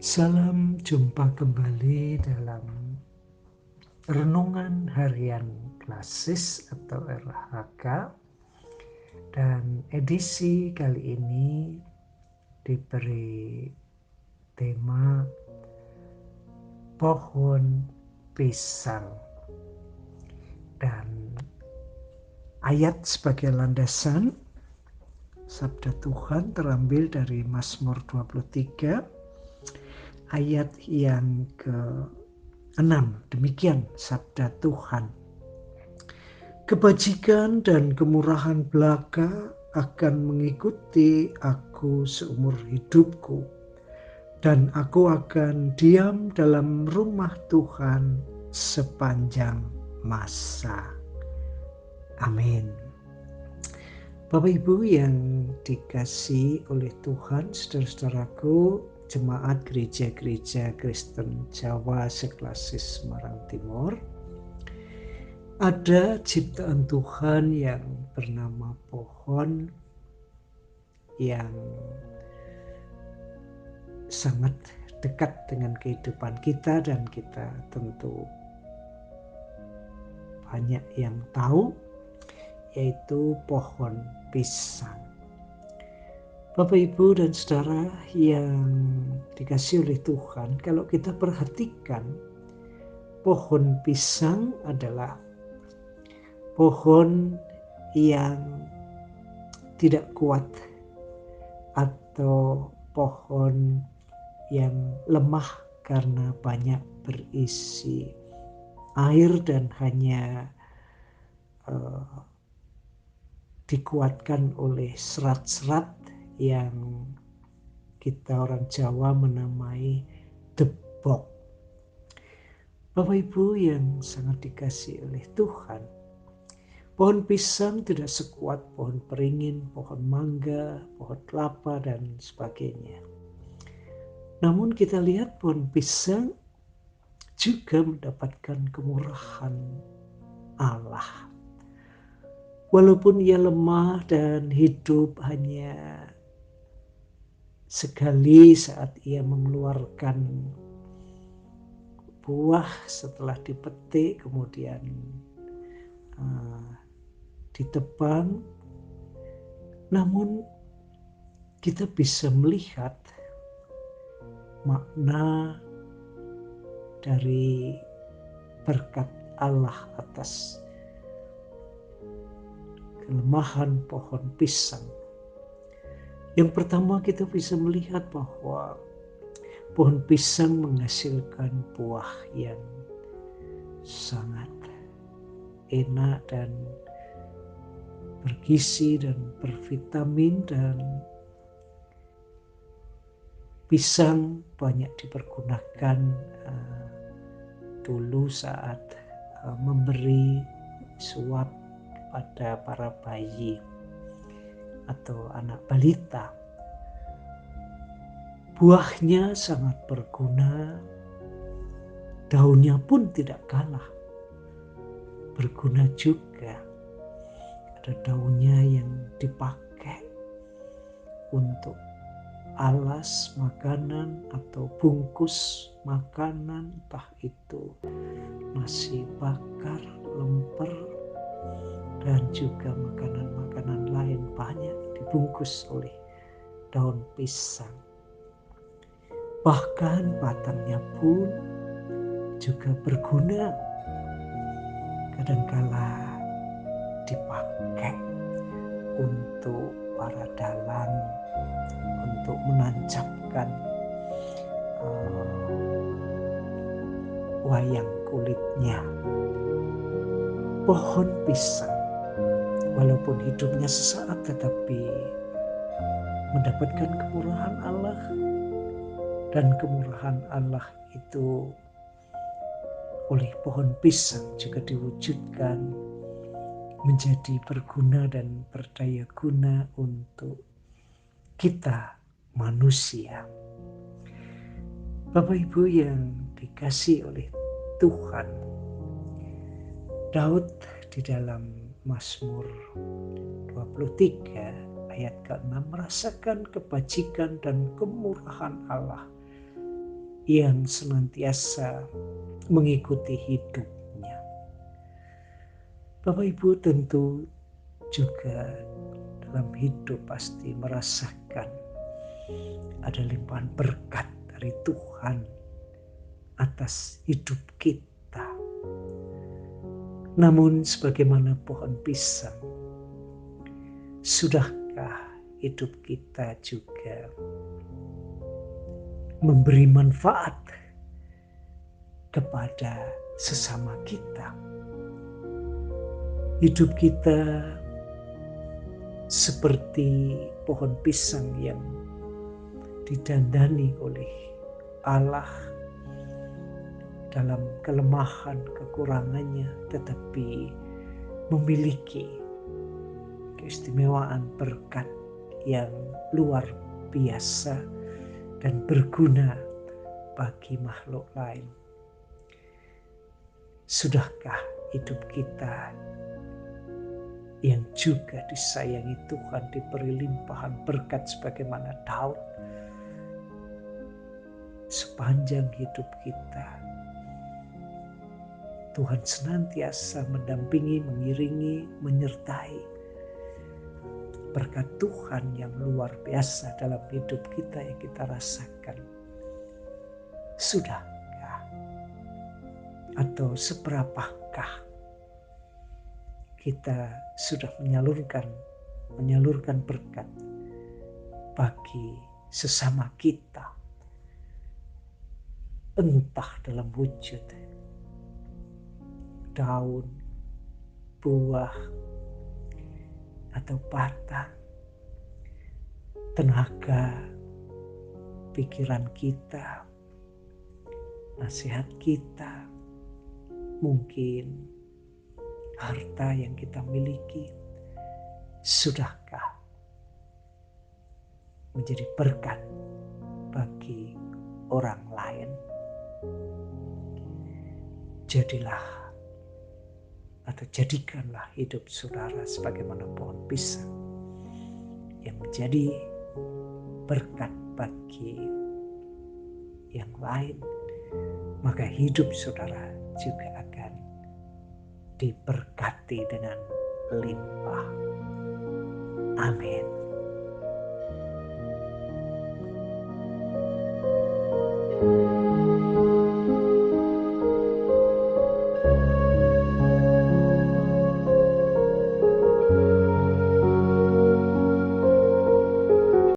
Salam jumpa kembali dalam Renungan Harian Klasis atau RHK, dan edisi kali ini diberi tema pohon pisang, dan ayat sebagai landasan sabda Tuhan terambil dari Mazmur 23 ayat yang ke-6. Demikian sabda Tuhan. Kebajikan dan kemurahan belaka akan mengikuti aku seumur hidupku, dan aku akan diam dalam rumah Tuhan sepanjang masa. Amin. Bapak Ibu yang dikasihi oleh Tuhan, saudara-saudaraku, jemaat gereja-gereja Kristen Jawa Seklasis Semarang Timur, ada ciptaan Tuhan yang bernama pohon yang sangat dekat dengan kehidupan kita, dan kita tentu banyak yang tahu, yaitu pohon pisang. Bapak, Ibu, dan saudara yang dikasihi oleh Tuhan, kalau kita perhatikan, pohon pisang adalah pohon yang tidak kuat atau pohon yang lemah karena banyak berisi air dan hanya dikuatkan oleh serat-serat yang kita orang Jawa menamai debok. Bapak Ibu yang sangat dikasihi oleh Tuhan, pohon pisang tidak sekuat pohon beringin, pohon mangga, pohon kelapa, dan sebagainya. Namun kita lihat pohon pisang juga mendapatkan kemurahan Allah. Walaupun ia lemah dan hidup hanya sekali saat ia mengeluarkan buah setelah dipetik kemudian ditebang, namun kita bisa melihat makna dari berkat Allah atas kelemahan pohon pisang. Yang pertama, kita bisa melihat bahwa pohon pisang menghasilkan buah yang sangat enak dan bergizi dan bervitamin, dan pisang banyak dipergunakan dulu saat memberi suap pada para bayi atau anak balita. Buahnya sangat berguna, daunnya pun tidak kalah berguna juga. Ada daunnya yang dipakai untuk alas makanan atau bungkus makanan, entah itu nasi bakar, lemper, dan juga makanan-makanan lain banyak dibungkus oleh daun pisang. Bahkan batangnya pun juga berguna, kadangkala dipakai untuk para dalang, untuk menancapkan wayang kulitnya. Pohon pisang walaupun hidupnya sesaat, tetapi mendapatkan kemurahan Allah, dan kemurahan Allah itu oleh pohon pisang juga diwujudkan menjadi berguna dan berdaya guna untuk kita manusia. Bapak Ibu yang dikasihi oleh Tuhan, Daud di dalam Mazmur 23 ayat ke-6 merasakan kebajikan dan kemurahan Allah yang senantiasa mengikuti hidupnya. Bapak Ibu tentu juga dalam hidup pasti merasakan ada limpahan berkat dari Tuhan atas hidup kita. Namun sebagaimana pohon pisang, sudahkah hidup kita juga memberi manfaat kepada sesama kita? Hidup kita seperti pohon pisang yang didandani oleh Allah dalam kelemahan kekurangannya, tetapi memiliki keistimewaan berkat yang luar biasa dan berguna bagi makhluk lain. Sudahkah hidup kita yang juga disayangi Tuhan, diberi limpahan berkat sebagaimana Daud? Sepanjang hidup kita, Tuhan senantiasa mendampingi, mengiringi, menyertai berkat Tuhan yang luar biasa dalam hidup kita yang kita rasakan. Sudahkah atau seberapakah kita sudah menyalurkan berkat bagi sesama kita, entah dalam wujud daun, buah, atau batang, tenaga, pikiran kita, nasihat kita, mungkin harta yang kita miliki. Sudahkah menjadi berkat bagi orang lain? Jadikanlah hidup saudara sebagaimana pohon pisang yang menjadi berkat bagi yang lain, maka hidup saudara juga akan diberkati dengan limpah. Amin.